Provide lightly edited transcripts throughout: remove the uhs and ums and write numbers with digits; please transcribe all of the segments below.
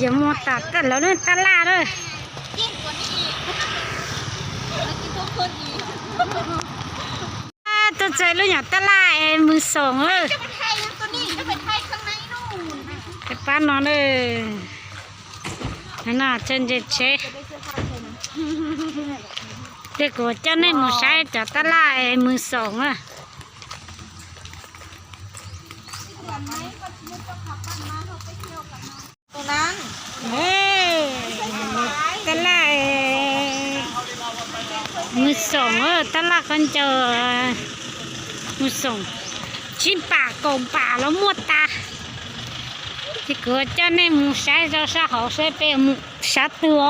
อย่ามัวตัดกันแล้วเนี่ยตลาดเลยตัวใจแล้วอย่างตลาดมือสองเลยจะเป็นไทยตัวนี้จะเป็นไทยข้างในนู่นแต่ป้านอนเลยน่าเจนเจเชเด็กว่าเจ้าในมือใช้จากตลาดมือสองอ่ะตัวนั้นเฮ้ตลาดมือสองตลาดกันเจอมือสองชิ้นป่ากงป่าแล้วมัวตาที่เกิดเจ้าในมือใช้เราสะเขาใช้เป็นมือสัตว์ตัว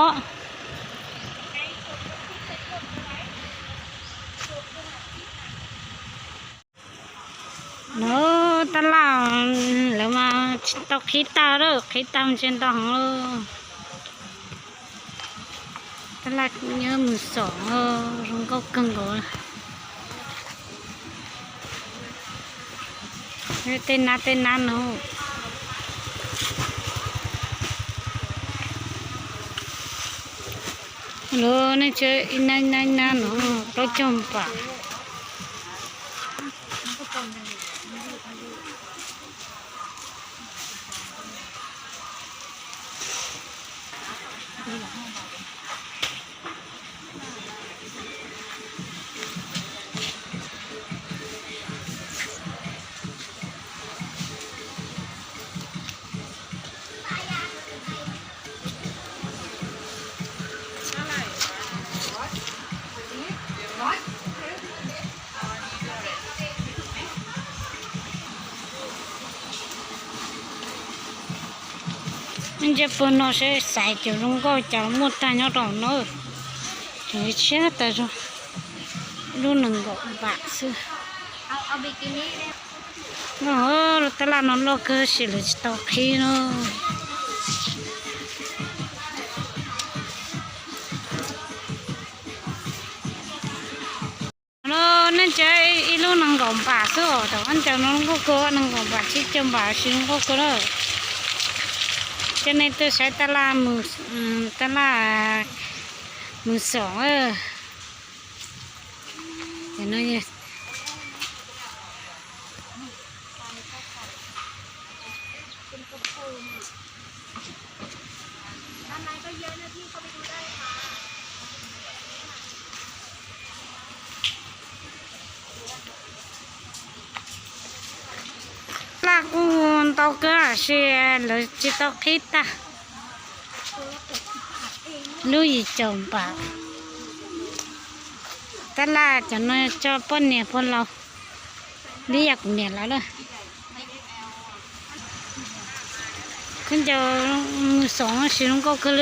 เนอะตลาดแล้วมาตอกขี้ตาเลยขี้ตามเช่นต่างเลยตลาดเนื้อมือสองรองก็กังก่อนเต้นน้เนาะโลนี่เจออินนั่นเนาะตัวจมป่ามันจะเป็นน้องใช้ใส่จุดลงก็จะมุดตาเนาะเนาะถึงเชื่อแต่รู้รู้หนึ่งก็บาทซื้อเอาบิกินี่เนาะตลาดนั้นเราก็สิเลยตอกขี้เนาะนั่นจะอีลูกนังกบาซื้อแต่อันจะน้องก็เกิดนังกบาชิจมบาชิงก็เกิดจะในตัวใช้ตลาดมือสองเห็นไหมเนี่ยลากอุ่นตอกก็เสียเลยจิตตอกคิดตาลุยจมปากตลาดจะน้อยจะป้นเนี่ยพนเราเรียกเนี่ยแล้วเลยขึ้นจะมือสองสิลุงก็คือ